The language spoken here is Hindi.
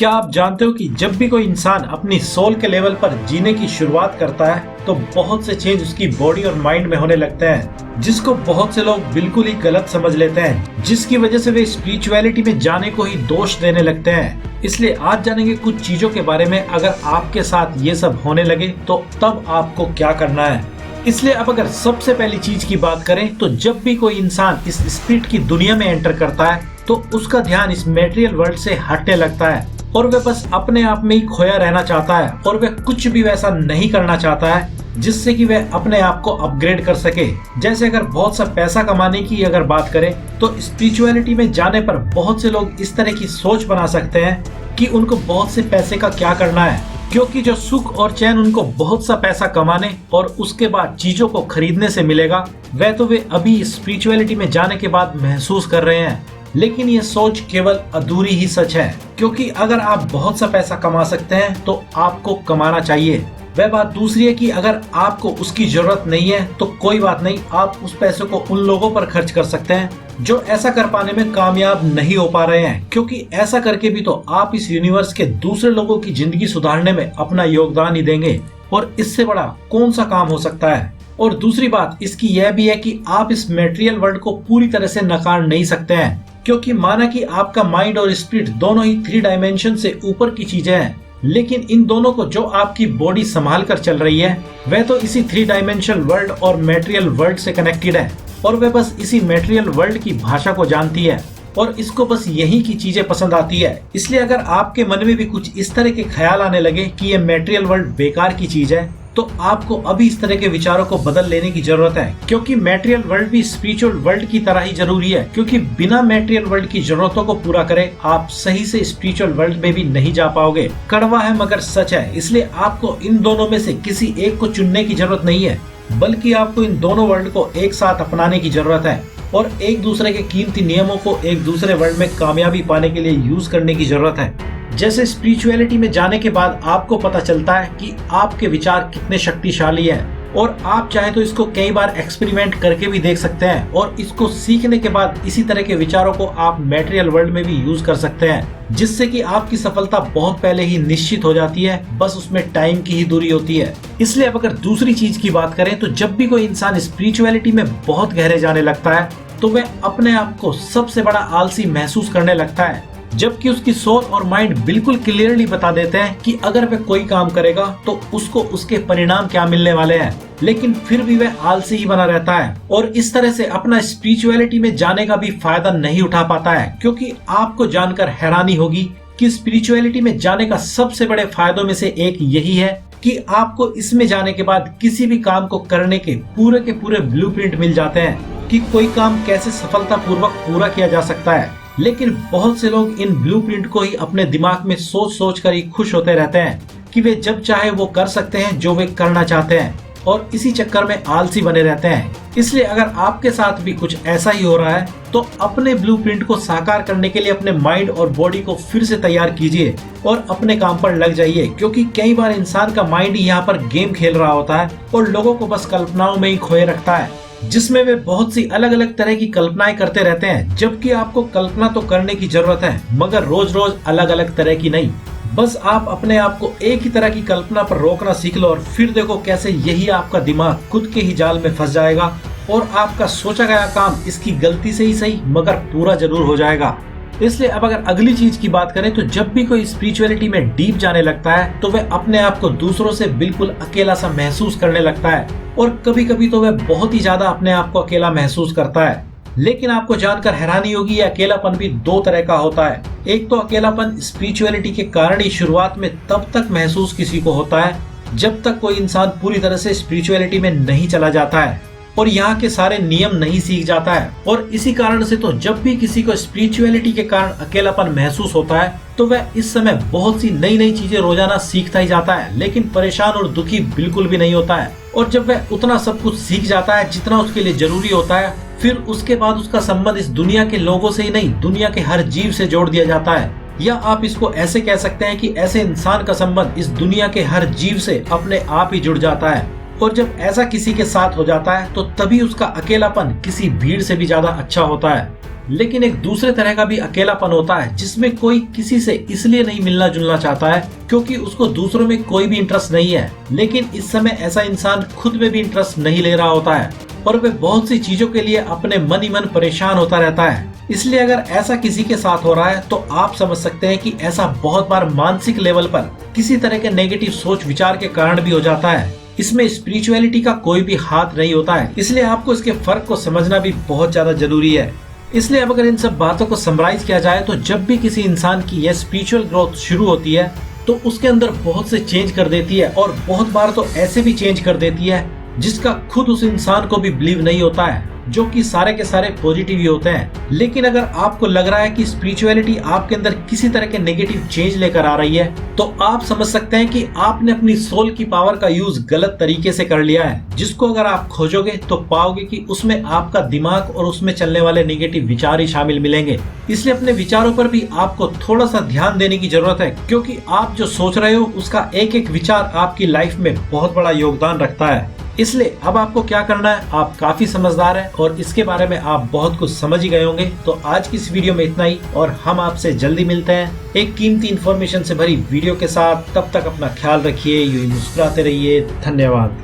क्या आप जानते हो कि जब भी कोई इंसान अपनी सोल के लेवल पर जीने की शुरुआत करता है तो बहुत से चेंज उसकी बॉडी और माइंड में होने लगते हैं, जिसको बहुत से लोग बिल्कुल ही गलत समझ लेते हैं, जिसकी वजह से वे स्पिरिचुअलिटी में जाने को ही दोष देने लगते हैं। इसलिए आज जानेंगे कुछ चीजों के बारे में। अगर आपके साथ ये सब होने लगे तो तब आपको क्या करना है। इसलिए अब अगर सबसे पहली चीज की बात करें तो जब भी कोई इंसान इस स्पिरिट की दुनिया में एंटर करता है तो उसका ध्यान इस मेटेरियल वर्ल्ड से हटने लगता है और वह बस अपने आप में ही खोया रहना चाहता है और वह कुछ भी वैसा नहीं करना चाहता है जिससे कि वह अपने आप को अपग्रेड कर सके। जैसे अगर बहुत सा पैसा कमाने की अगर बात करें तो स्पिरिचुअलिटी में जाने पर बहुत से लोग इस तरह की सोच बना सकते हैं कि उनको बहुत से पैसे का क्या करना है, क्योंकि जो सुख और चैन उनको बहुत सा पैसा कमाने और उसके बाद चीजों को खरीदने से मिलेगा वह तो वे अभी स्पिरिचुअलिटी में जाने के बाद महसूस कर रहे हैं। लेकिन ये सोच केवल अधूरी ही सच है, क्योंकि अगर आप बहुत सा पैसा कमा सकते हैं तो आपको कमाना चाहिए। वह बात दूसरी है कि अगर आपको उसकी जरूरत नहीं है तो कोई बात नहीं, आप उस पैसे को उन लोगों पर खर्च कर सकते हैं जो ऐसा कर पाने में कामयाब नहीं हो पा रहे हैं, क्योंकि ऐसा करके भी तो आप इस यूनिवर्स के दूसरे लोगों की जिंदगी सुधारने में अपना योगदान ही देंगे और इससे बड़ा कौन सा काम हो सकता है। और दूसरी बात इसकी यह भी है कि आप इस मेटेरियल वर्ल्ड को पूरी तरह से नकार नहीं सकते हैं, क्योंकि माना कि आपका माइंड और स्पिरिट दोनों ही 3 डायमेंशन से ऊपर की चीजें हैं, लेकिन इन दोनों को जो आपकी बॉडी संभाल कर चल रही है वह तो इसी 3 डायमेंशनल वर्ल्ड और मेटेरियल वर्ल्ड से कनेक्टेड है और वह बस इसी मेटेरियल वर्ल्ड की भाषा को जानती है और इसको बस यही की चीजें पसंद आती है। इसलिए अगर आपके मन में भी कुछ इस तरह के ख्याल आने लगे कि ये मेटेरियल वर्ल्ड बेकार की चीज है तो आपको अभी इस तरह के विचारों को बदल लेने की जरूरत है, क्योंकि मेटेरियल वर्ल्ड भी स्पिरिचुअल वर्ल्ड की तरह ही जरूरी है। क्योंकि बिना मेटेरियल वर्ल्ड की जरूरतों को पूरा करे आप सही से स्पिरिचुअल वर्ल्ड में भी नहीं जा पाओगे। कड़वा है मगर सच है। इसलिए आपको इन दोनों में से किसी एक को चुनने की जरूरत नहीं है, बल्कि आपको इन दोनों वर्ल्ड को एक साथ अपनाने की जरूरत है और एक दूसरे के कीमती नियमों को एक दूसरे वर्ल्ड में कामयाबी पाने के लिए यूज करने की जरूरत है। जैसे स्पिरिचुअलिटी में जाने के बाद आपको पता चलता है कि आपके विचार कितने शक्तिशाली हैं और आप चाहे तो इसको कई बार एक्सपेरिमेंट करके भी देख सकते हैं और इसको सीखने के बाद इसी तरह के विचारों को आप मेटेरियल वर्ल्ड में भी यूज कर सकते हैं, जिससे कि आपकी सफलता बहुत पहले ही निश्चित हो जाती है, बस उसमें टाइम की ही दूरी होती है। इसलिए अब अगर दूसरी चीज की बात करें तो जब भी कोई इंसान स्पिरिचुअलिटी में बहुत गहरे जाने लगता है तो वह अपने आप को सबसे बड़ा आलसी महसूस करने लगता है, जबकि उसकी सोच और माइंड बिल्कुल क्लियरली बता देते हैं कि अगर वह कोई काम करेगा तो उसको उसके परिणाम क्या मिलने वाले हैं, लेकिन फिर भी वह आलसी ही बना रहता है और इस तरह से अपना स्पिरिचुअलिटी में जाने का भी फायदा नहीं उठा पाता है। क्योंकि आपको जानकर हैरानी होगी कि स्पिरिचुअलिटी में जाने का सबसे बड़े फायदों में से एक यही है कि आपको इसमें जाने के बाद किसी भी काम को करने के पूरे ब्लूप्रिंट मिल जाते हैं कि कोई काम कैसे सफलतापूर्वक पूरा किया जा सकता है। लेकिन बहुत से लोग इन ब्लूप्रिंट को ही अपने दिमाग में सोच सोच कर ही खुश होते रहते हैं कि वे जब चाहे वो कर सकते हैं जो वे करना चाहते हैं और इसी चक्कर में आलसी बने रहते हैं। इसलिए अगर आपके साथ भी कुछ ऐसा ही हो रहा है तो अपने ब्लूप्रिंट को साकार करने के लिए अपने माइंड और बॉडी को फिर से तैयार कीजिए और अपने काम पर लग जाइए, क्योंकि कई बार इंसान का माइंड यहाँ पर गेम खेल रहा होता है और लोगों को बस कल्पनाओं में ही खोए रखता है, जिसमें वे बहुत सी अलग अलग तरह की कल्पनाएं करते रहते हैं। जबकि आपको कल्पना तो करने की जरूरत है मगर रोज रोज अलग अलग तरह की नहीं। बस आप अपने आप को एक ही तरह की कल्पना पर रोकना सीख लो और फिर देखो कैसे यही आपका दिमाग खुद के ही जाल में फंस जाएगा और आपका सोचा गया काम इसकी गलती से ही सही मगर पूरा जरूर हो जाएगा। इसलिए अब अगर अगली चीज की बात करें तो जब भी कोई स्पिरिचुअलिटी में डीप जाने लगता है तो वह अपने आप को दूसरों से बिल्कुल अकेला सा महसूस करने लगता है और कभी कभी तो वह बहुत ही ज्यादा अपने आप को अकेला महसूस करता है। लेकिन आपको जानकर हैरानी होगी यह अकेलापन भी 2 तरह का होता है। एक तो अकेलापन स्पिरिचुअलिटी के कारण ही शुरुआत में तब तक महसूस किसी को होता है जब तक कोई इंसान पूरी तरह से स्पिरिचुअलिटी में नहीं चला जाता है और यहाँ के सारे नियम नहीं सीख जाता है। और इसी कारण से तो जब भी किसी को स्पिरिचुअलिटी के कारण अकेलापन महसूस होता है तो वह इस समय बहुत सी नई नई चीजें रोजाना सीखता ही जाता है, लेकिन परेशान और दुखी बिल्कुल भी नहीं होता है। और जब वह उतना सब कुछ सीख जाता है जितना उसके लिए जरूरी होता है, फिर उसके बाद उसका संबंध इस दुनिया के लोगों से ही नहीं दुनिया के हर जीव से जोड़ दिया जाता है। या आप इसको ऐसे कह सकते हैं कि ऐसे इंसान का संबंध इस दुनिया के हर जीव से अपने आप ही जुड़ जाता है। और जब ऐसा किसी के साथ हो जाता है तो तभी उसका अकेलापन किसी भीड़ से भी ज्यादा अच्छा होता है। लेकिन एक दूसरे तरह का भी अकेलापन होता है जिसमें कोई किसी से इसलिए नहीं मिलना जुलना चाहता है क्योंकि उसको दूसरों में कोई भी इंटरेस्ट नहीं है, लेकिन इस समय ऐसा इंसान खुद में भी इंटरेस्ट नहीं ले रहा होता है और वे बहुत सी चीजों के लिए अपने मन ही मन परेशान होता रहता है। इसलिए अगर ऐसा किसी के साथ हो रहा है तो आप समझ सकते हैं कि ऐसा बहुत बार मानसिक लेवल पर किसी तरह के नेगेटिव सोच विचार के कारण भी हो जाता है। इसमें स्पिरिचुअलिटी का कोई भी हाथ नहीं होता है, इसलिए आपको इसके फर्क को समझना भी बहुत ज्यादा जरूरी है। इसलिए अब अगर इन सब बातों को समराइज किया जाए तो जब भी किसी इंसान की यह स्पिरिचुअल ग्रोथ शुरू होती है तो उसके अंदर बहुत से चेंज कर देती है और बहुत बार तो ऐसे भी चेंज कर देती है जिसका खुद उस इंसान को भी बिलीव नहीं होता है, जो कि सारे के सारे पॉजिटिव ही होते हैं। लेकिन अगर आपको लग रहा है कि स्पिरिचुअलिटी आपके अंदर किसी तरह के नेगेटिव चेंज लेकर आ रही है तो आप समझ सकते हैं कि आपने अपनी सोल की पावर का यूज गलत तरीके से कर लिया है, जिसको अगर आप खोजोगे तो पाओगे कि उसमें आपका दिमाग और उसमें चलने वाले नेगेटिव विचार ही शामिल मिलेंगे। इसलिए अपने विचारों पर भी आपको थोड़ा सा ध्यान देने की जरूरत है, क्योंकि आप जो सोच रहे हो उसका एक एक विचार आपकी लाइफ में बहुत बड़ा योगदान रखता है। इसलिए अब आपको क्या करना है, आप काफी समझदार हैं और इसके बारे में आप बहुत कुछ समझ ही गए होंगे। तो आज की इस वीडियो में इतना ही और हम आपसे जल्दी मिलते हैं एक कीमती इन्फॉर्मेशन से भरी वीडियो के साथ। तब तक अपना ख्याल रखिए, यूं ही मुस्कुराते रहिए। धन्यवाद।